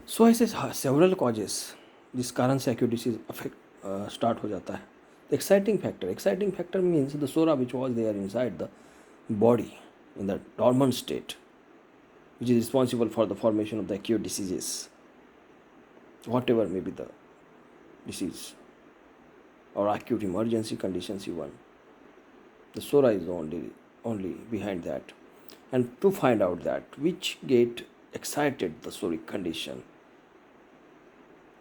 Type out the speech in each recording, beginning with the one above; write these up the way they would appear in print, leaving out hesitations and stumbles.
सो ऐसे several causes जिस कारण से एक्यूट डिसीज अफेक्ट स्टार्ट हो जाता है. Exciting factor means the psora which was there inside the body in the dormant state, which is responsible for the formation of the acute diseases, whatever may be the disease or acute emergency conditions even. The sora is only behind that. And to find out that which get excited the soric condition,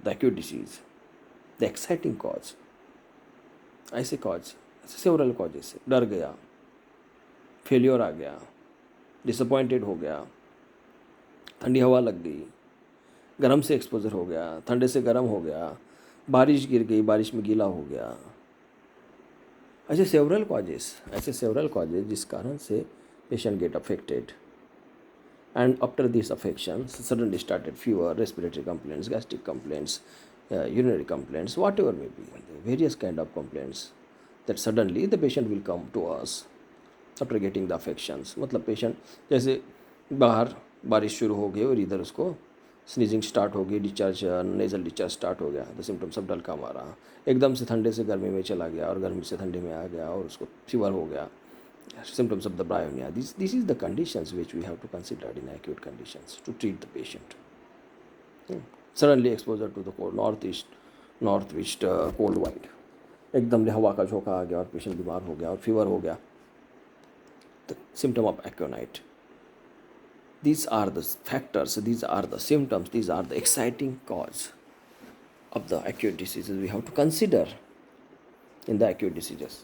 the acute disease, the exciting cause, ऐसे cause, several causes. डर गया, failure आ गया, disappointed हो गया, ठंडी हवा लग गई, गर्म से एक्सपोजर हो गया, ठंडे से गर्म हो गया, बारिश गिर गई, बारिश में गीला हो गया. ऐसे सेवरल कॉजेज जिस कारण से patient get affected. And after this affection suddenly started fever, respiratory complaints, gastric complaints, urinary complaints, whatever may be, various kind of complaints, that suddenly the patient will come to us after getting the affections. मतलब patient जैसे बाहर बारिश शुरू हो गई और इधर उसको स्नीजिंग स्टार्ट हो गई, डिस्चार्ज नेजल डिस्चार्ज स्टार्ट हो गया, द सिम्टम्स ऑफ डलका मारा, एकदम से ठंडे से गर्मी में चला गया और गर्मी से ठंडे में आ गया और उसको फीवर हो गया, symptoms of the bryonia. This is the conditions which we have to consider in acute conditions to treat the patient. Suddenly exposure to the cold, north east cold wide, एकदम हवा का झोंका आ गया और पेशेंट बीमार हो गया और फीवर हो गया, the symptom of aconite. These are the factors, these are the symptoms, these are the exciting cause of the acute diseases we have to consider in the acute diseases.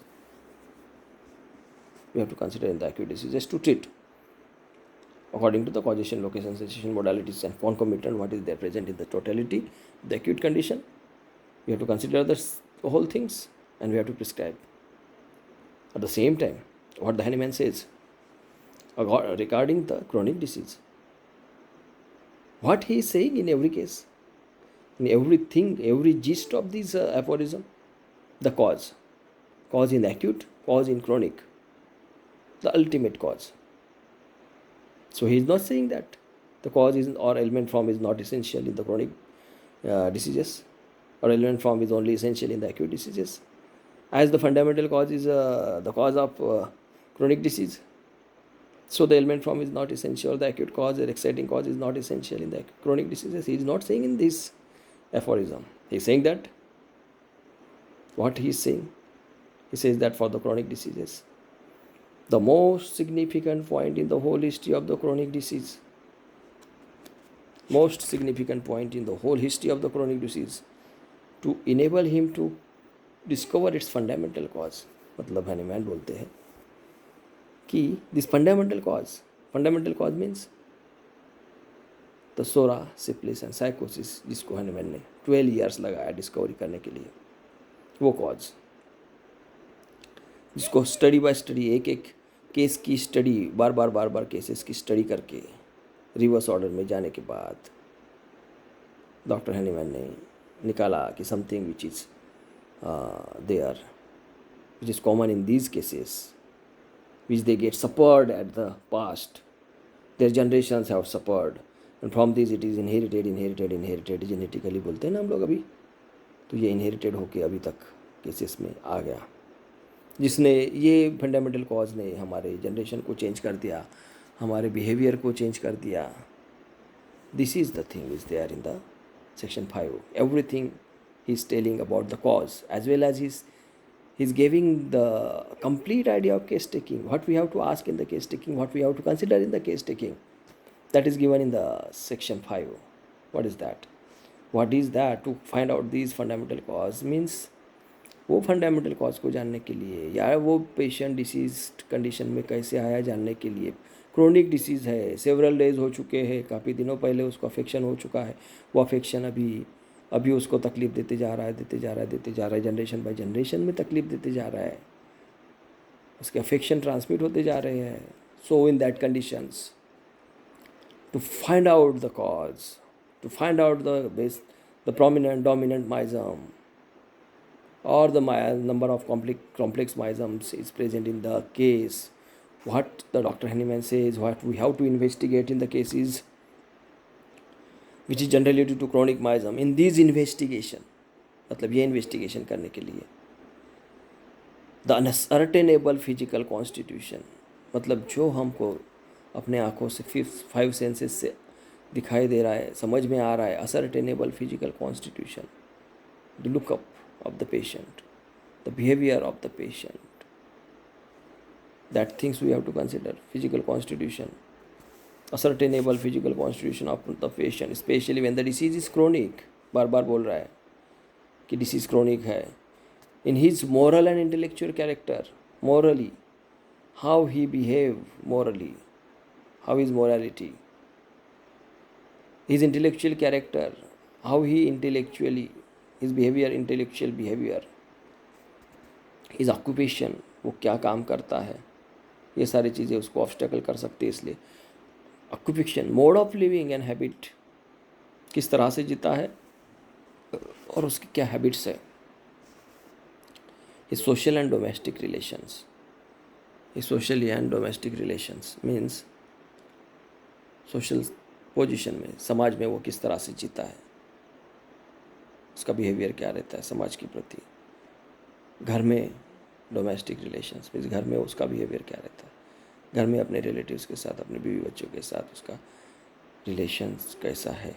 We have to consider in the acute diseases to treat according to the causation, location, sensation, modalities, and concomitant, what is there present in the totality, the acute condition. We have to consider the whole things and we have to prescribe. At the same time, what the Hahnemann says regarding the chronic disease, what he is saying in every case, in everything, every gist of this aphorism, the cause in acute, cause in chronic, the ultimate cause. So he is not saying that the cause is or ailment form is not essential in the chronic diseases, or ailment form is only essential in the acute diseases, as the fundamental cause is the cause of chronic disease. So the ailment form is not essential, the acute cause or exciting cause is not essential in the chronic diseases. He is not saying in this aphorism. He is saying that what he is saying, he says that for the chronic diseases, the most significant point in the whole history of the chronic disease, most significant point in the whole history of the chronic disease, to enable him to discover its fundamental cause. मतलब Hahnemann बोलते हैं कि this fundamental cause means the psora, syphilis and sycosis, जिसको Hahnemann ने 12 years लगाया discovery करने के लिए, वो कॉज जिसको स्टडी बाय स्टडी, एक एक केस की स्टडी, बार बार केसेस की स्टडी करके रिवर्स ऑर्डर में जाने के बाद डॉक्टर हैनीमैन ने निकाला कि something which is there, which is common in these cases, which they get suffered at the past, their generations have suffered, and from this it is inherited genetically बोलते हैं ना हम लोग अभी, तो ये इनहेरिटेड होके अभी तक केसेस में आ गया, जिसने ये फंडामेंटल कॉज ने हमारे जनरेशन को चेंज कर दिया, हमारे बिहेवियर को चेंज कर दिया. This is the thing is there in the section 5. Everything he is telling about the cause as well as he's giving the complete idea of case taking, what we have to ask in the case taking, what we have to consider in the case taking. That is given in the section 5. What is that? What is that? To find out these fundamental cause means वो fundamental cause को जानने के लिए, या वो patient disease condition में कैसे आया जानने के लिए. क्रोनिक डिसीज़ है, सेवरल डेज हो चुके हैं, काफ़ी दिनों पहले उसको अफेक्शन हो चुका है, वो अफेक्शन अभी उसको तकलीफ़ देते जा रहा है, जनरेशन बाय जनरेशन में तकलीफ़ देते जा रहा है, उसके अफेक्शन ट्रांसमिट होते जा रहे हैं. So in that conditions, to find out the cause, to find out the prominent dominant myzome, or the number of complex mysomes is present in the case. What the Dr. Hahnemann says, what we have to investigate in the case is which is generally due to chronic miasm in this investigation, मतलब ये investigation करने के लिए the अनसर्टेनेबल physical constitution, मतलब जो हमको अपने आँखों से 5 सेंसेस से दिखाई दे रहा है, समझ में आ रहा है, ascertainable physical constitution, the lookup of the patient, the behaviour of the patient, that things we have to consider. Physical constitution, ascertainable physical constitution of the patient, especially when the disease is chronic. बार बार बोल रहा है कि disease chronic है. In his moral and intellectual character, morally, how he behave morally, how his morality, his intellectual character, how he intellectually, his behavior, intellectual behavior, his occupation, वो क्या काम करता है, ये सारी चीज़ें उसको ऑब्स्टेकल कर सकती है. इसलिए occupation, mode of living and habit, किस तरह से जीता है और उसकी क्या हैबिट्स है. ये सोशल एंड डोमेस्टिक रिलेशंस, ये social and domestic relations means social position में, समाज में वो किस तरह से जीता है, उसका बिहेवियर क्या रहता है समाज के प्रति. घर में डोमेस्टिक रिलेशंस मीन्स घर में उसका बिहेवियर क्या रहता है, घर में अपने रिलेटिव्स के साथ, अपने बीवी बच्चों के साथ उसका रिलेशंस कैसा है.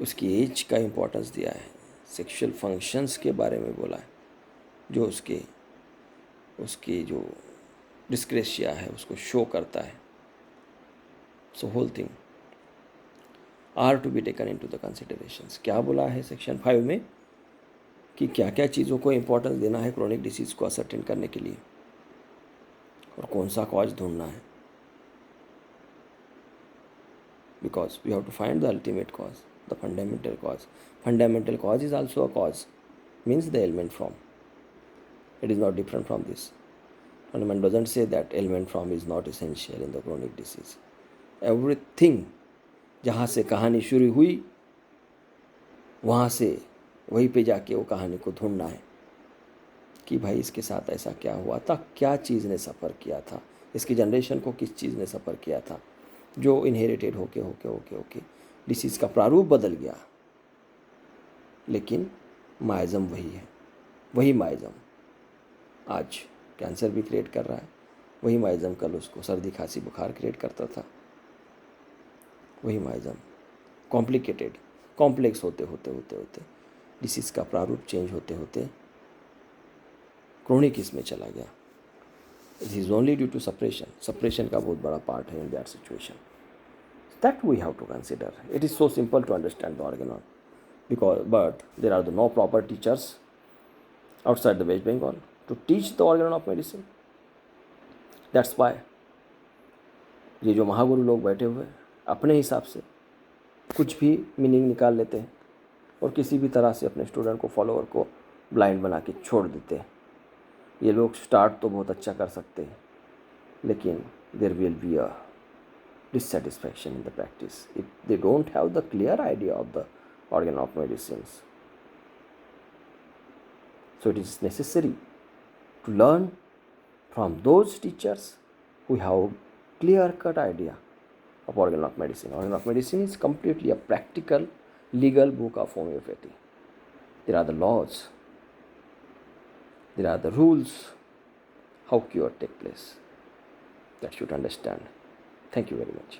उसकी एज का इम्पोर्टेंस दिया है. सेक्सुअल फंक्शंस के बारे में बोला है, जो उसकी जो डिस्क्रेशिया है उसको शो करता है. So whole thing are to be taken in to the considerations. क्या बोला है सेक्शन 5 में कि क्या क्या चीज़ों को इम्पोर्टेंस देना है क्रोनिक डिसीज़ को असर्टेन करने के लिए, और कौन सा कॉज ढूंढना है. Because we have to find the ultimate cause, the fundamental cause. Fundamental cause is also a cause, means the element from. It is not different from this. Fundament doesn't say that element from is not essential in the chronic disease. Everything, जहाँ से कहानी शुरू हुई वहाँ से वहीं पे जाके वो कहानी को ढूंढना है कि भाई इसके साथ ऐसा क्या हुआ था, क्या चीज़ ने सफ़र किया था, इसकी जनरेशन को किस चीज़ ने सफ़र किया था, जो इनहेरिटेड होके होके होके होके डिसीज़ का प्रारूप बदल गया. लेकिन माइज़म वही है. वही माइज़म आज कैंसर भी क्रिएट कर रहा है. वही माइज़म कल उसको सर्दी खांसी बुखार क्रिएट करता था. वही माइज़म कॉम्प्लिकेटेड, कॉम्प्लेक्स होते होते होते होते डिसीज़ का प्रारूप चेंज होते होते क्रोनिक इसमें चला गया. It is only due to suppression. Suppression का बहुत बड़ा पार्ट है in that situation. That we have to consider. It is so simple to understand the organon, because but there are the no proper teachers outside the West Bengal to teach the organon of medicine. That's why ये जो महागुरु लोग बैठे हुए अपने हिसाब से कुछ भी मीनिंग निकाल लेते हैं और किसी भी तरह से अपने स्टूडेंट को, फॉलोअर को ब्लाइंड बना के छोड़ देते हैं. ये लोग स्टार्ट तो बहुत अच्छा कर सकते हैं, लेकिन there will be a dissatisfaction in the practice if they don't have the clear idea of the organ of medicines. So it is necessary to learn from those teachers who have clear-cut idea of organ of medicine. Organ of medicine is completely a practical, legal book of homeopathy. There are the laws, there are the rules, how cure take place. That should understand. Thank you very much.